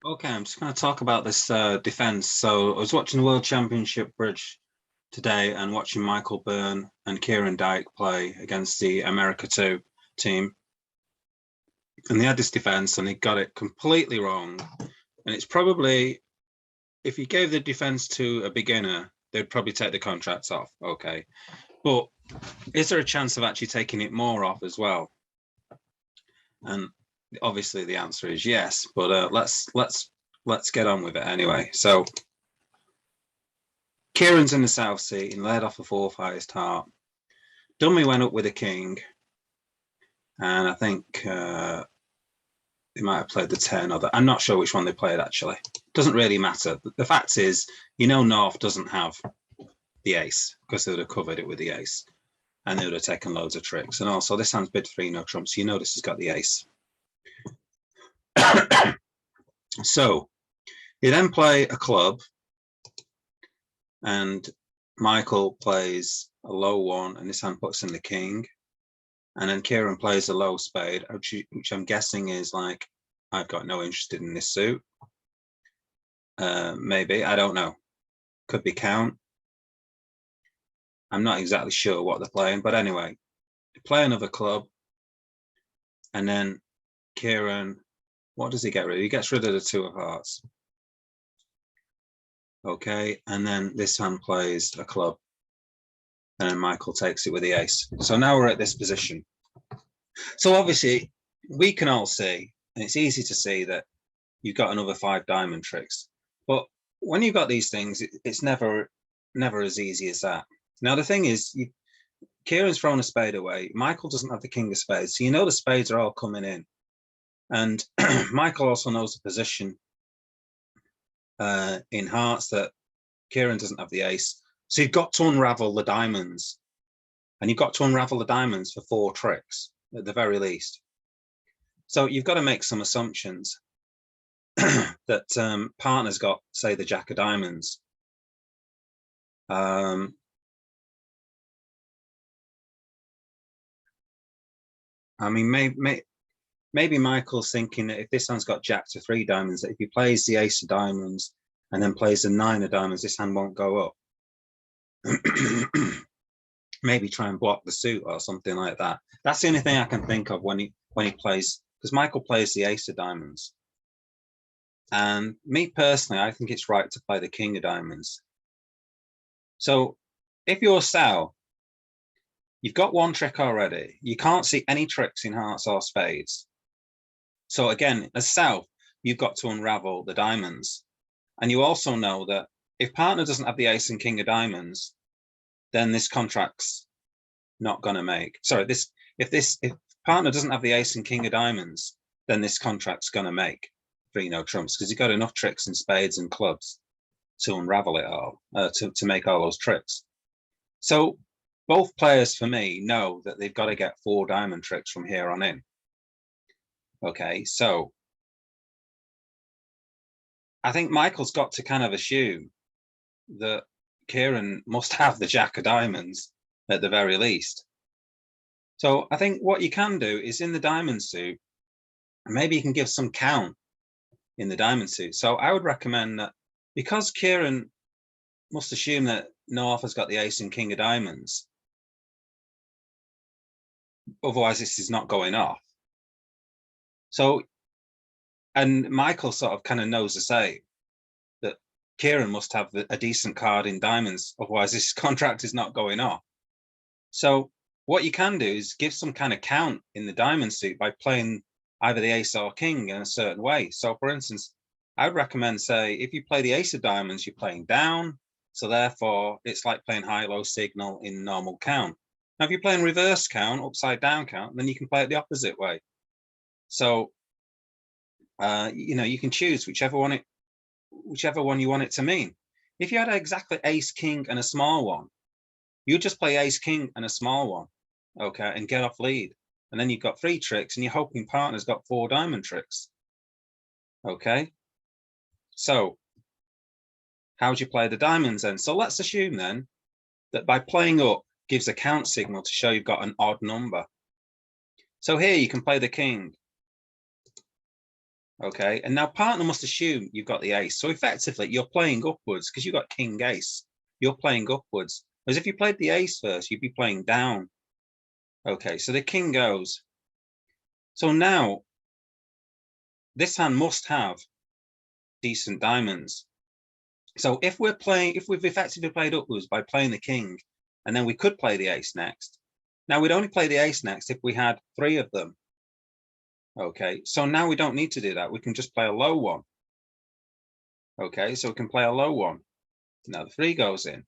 Okay, I'm just going to talk about this defense. So I was watching the World Championship Bridge today and watching Michael Byrne and Kieran Dyke play against the America 2 team. And they had this defense and they got it completely wrong. And it's probably, if you gave the defense to a beginner, they'd probably take the contracts off. Okay. But is there a chance of actually taking it more off as well? And obviously the answer is yes, but let's get on with it anyway. So Kieran's in the South Sea and led off the fourth highest heart. Dummy went up with a king, and I think they might have played the 10 or the, I'm not sure which one they played actually. Doesn't really matter. The fact is, North doesn't have the ace because they would have covered it with the ace and they would have taken loads of tricks. And also this hand's bid 3 no trump, so this has got the ace. So you then play a club and Michael plays a low one and this hand puts in the king. And then Kieran plays a low spade, which I'm guessing is like, I've got no interest in this suit. Maybe, I don't know. Could be count. I'm not exactly sure what they're playing, but anyway, they play another club. And then Kieran, what does he get rid of? He gets rid of the 2 of hearts. Okay, and then this hand plays a club. And then Michael takes it with the ace. So now we're at this position. So obviously, we can all see, and it's easy to see that you've got another 5 diamond tricks. But when you've got these things, it's never as easy as that. Now, the thing is, Kieran's thrown a spade away. Michael doesn't have the king of spades. So the spades are all coming in. And Michael also knows the position in hearts that Kieran doesn't have the ace. So you've got to unravel the diamonds. And you've got to unravel the diamonds for 4 tricks at the very least. So you've got to make some assumptions that partner's got, say, the jack of diamonds. I mean, maybe Michael's thinking that if this hand's got jack to 3 diamonds, that if he plays the ace of diamonds and then plays the 9 of diamonds, this hand won't go up. Maybe try and block the suit or something like that. That's the only thing I can think of when he plays, because Michael plays the ace of diamonds. And me personally, I think it's right to play the king of diamonds. So if you're Sal, you've got 1 trick already. You can't see any tricks in hearts or spades. So again, as Sal, you've got to unravel the diamonds. And you also know that if partner doesn't have the ace and king of diamonds, then this contract's not going to make. Sorry, if partner doesn't have the ace and king of diamonds, then this contract's going to make 3 no trumps because you've got enough tricks in spades and clubs to unravel it all, to make all those tricks. So both players, for me, know that they've got to get 4 diamond tricks from here on in. Okay, so I think Michael's got to kind of assume that Kieran must have the jack of diamonds at the very least. So I think what you can do is in the diamond suit, maybe you can give some count in the diamond suit. So I would recommend that because Kieran must assume that North has got the ace and king of diamonds, otherwise this is not going off. So, and Michael sort of kind of knows the same, that Kieran must have a decent card in diamonds, otherwise this contract is not going off. So what you can do is give some kind of count in the diamond suit by playing either the ace or king in a certain way. So for instance, I would recommend, say, if you play the ace of diamonds, you're playing down. So therefore, it's like playing high-low signal in normal count. Now, if you're playing reverse count, upside-down count, then you can play it the opposite way. So, you can choose whichever one you want it to mean. If you had exactly ace, king, and a small one, you just play ace, king, and a small one, okay, and get off lead. And then you've got 3 tricks, and you're hoping partner's got 4 diamond tricks. Okay, so how would you play the diamonds then? So let's assume then that by playing up gives a count signal to show you've got an odd number. So here you can play the king. Okay, and now partner must assume you've got the ace. So effectively, you're playing upwards because you've got king ace. You're playing upwards. Whereas if you played the ace first, you'd be playing down. Okay, so the king goes. So now this hand must have decent diamonds. So if we've effectively played upwards by playing the king, and then we could play the ace next. Now we'd only play the ace next if we had 3 of them. Okay, so now we don't need to do that. We can just play a low one. Okay, so we can play a low one. Now the 3 goes in.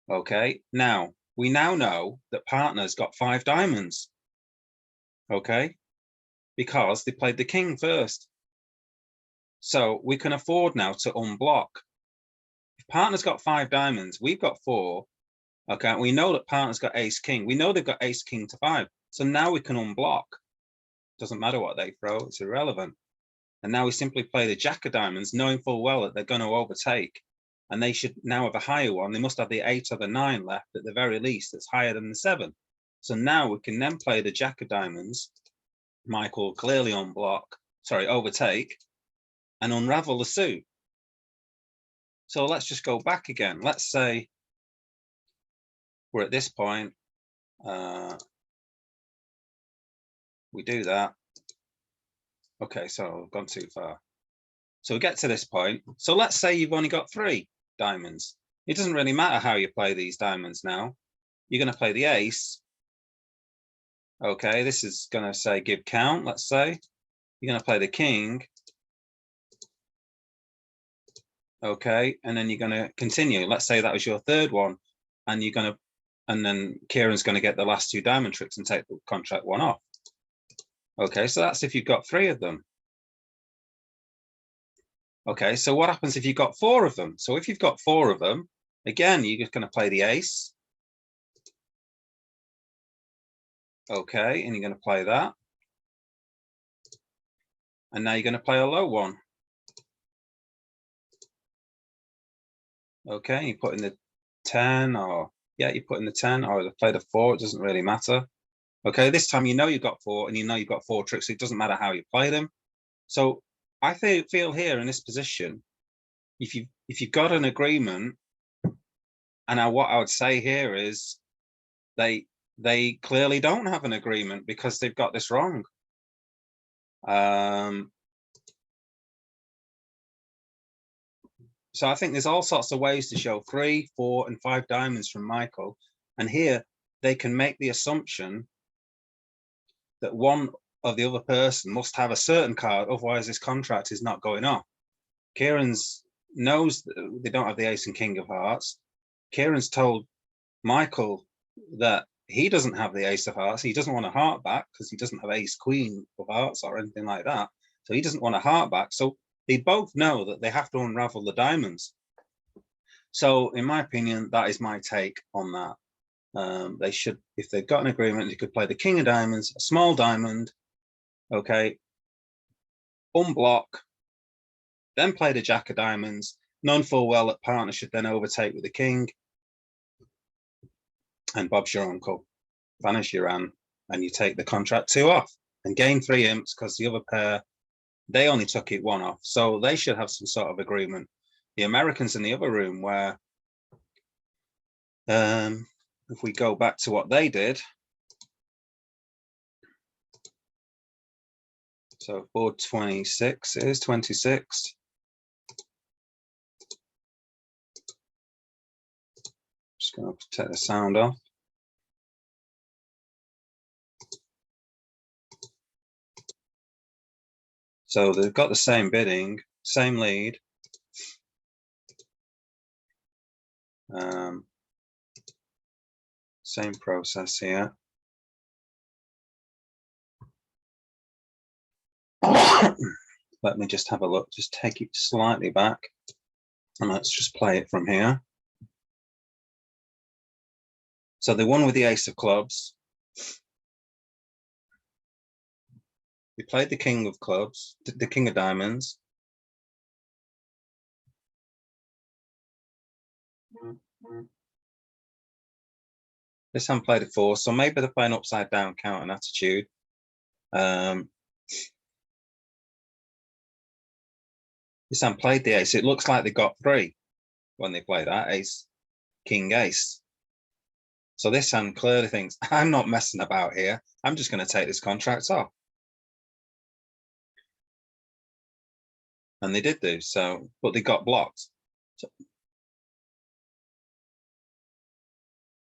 Okay, now we now know that partner's got 5 diamonds. Okay, because they played the king first. So we can afford now to unblock. If partner's got 5 diamonds, we've got 4. Okay, we know that partner's got ace king. We know they've got ace king to 5. So now we can unblock. Doesn't matter what they throw, it's irrelevant. And now we simply play the jack of diamonds, knowing full well that they're going to overtake. And they should now have a higher one. They must have the 8 or the 9 left at the very least. That's higher than the 7. So now we can then play the jack of diamonds. Michael clearly overtake and unravel the suit. So let's just go back again. Let's say we're at this point. We do that. Okay, so I've gone too far. So we get to this point. So let's say you've only got 3 diamonds. It doesn't really matter how you play these diamonds now. You're going to play the ace. Okay, this is going to say give count, let's say. You're going to play the king. Okay, and then you're going to continue. Let's say that was your 3rd one, and you're going to, and then Kieran's going to get the last 2 diamond tricks and take the contract 1 off. Okay, so that's if you've got 3 of them. Okay, so what happens if you've got 4 of them? So if you've got 4 of them, again, you're just going to play the ace. Okay, and you're going to play that. And now you're going to play a low one. Okay, you put in the 10 or, yeah, you put in the 10 or play the 4, it doesn't really matter. Okay, this time you know you've got 4 and you know you've got 4 tricks. So it doesn't matter how you play them. So I feel here in this position, if you've got an agreement, and what I would say here is they clearly don't have an agreement because they've got this wrong. So I think there's all sorts of ways to show 3, 4, and 5 diamonds from Michael. And here they can make the assumption that one of the other person must have a certain card, otherwise this contract is not going off. Kieran's knows that they don't have the ace and king of hearts. Kieran's told Michael that he doesn't have the ace of hearts. He doesn't want a heart back because he doesn't have ace queen of hearts or anything like that. So he doesn't want a heart back. So they both know that they have to unravel the diamonds. So in my opinion, that is my take on that. They should, if they've got an agreement, they could play the king of diamonds, a small diamond, okay, unblock, then play the jack of diamonds, knowing full well that partner should then overtake with the king, and Bob's your uncle, vanish your hand, and you take the contract 2 off and gain 3 imps because the other pair, they only took it 1 off. So they should have some sort of agreement. The Americans in the other room where, if we go back to what they did, so board 26 is 26. Just going to take the sound off. So they've got the same bidding, same lead. Same process here. Let me just have a look, just take it slightly back. And let's just play it from here. So the one with the ace of clubs. We played the king of clubs, the king of diamonds. This hand played a 4, so maybe they're playing upside down count and attitude. This hand played the ace. It looks like they got 3 when they play that ace, king, ace. So this hand clearly thinks, I'm not messing about here. I'm just going to take this contract off. And they did do so, but they got blocked.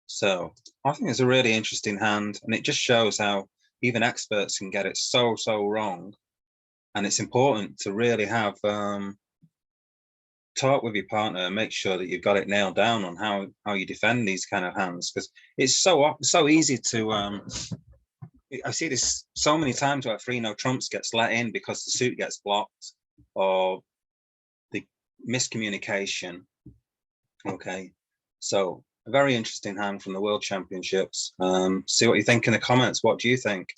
So I think it's a really interesting hand, and it just shows how even experts can get it so wrong. And it's important to really have talk with your partner and make sure that you've got it nailed down on how you defend these kind of hands, because it's so easy to I see this so many times where 3-no trumps gets let in because the suit gets blocked or the miscommunication. Okay, so a very interesting hand from the World Championships. See what you think in the comments. What do you think?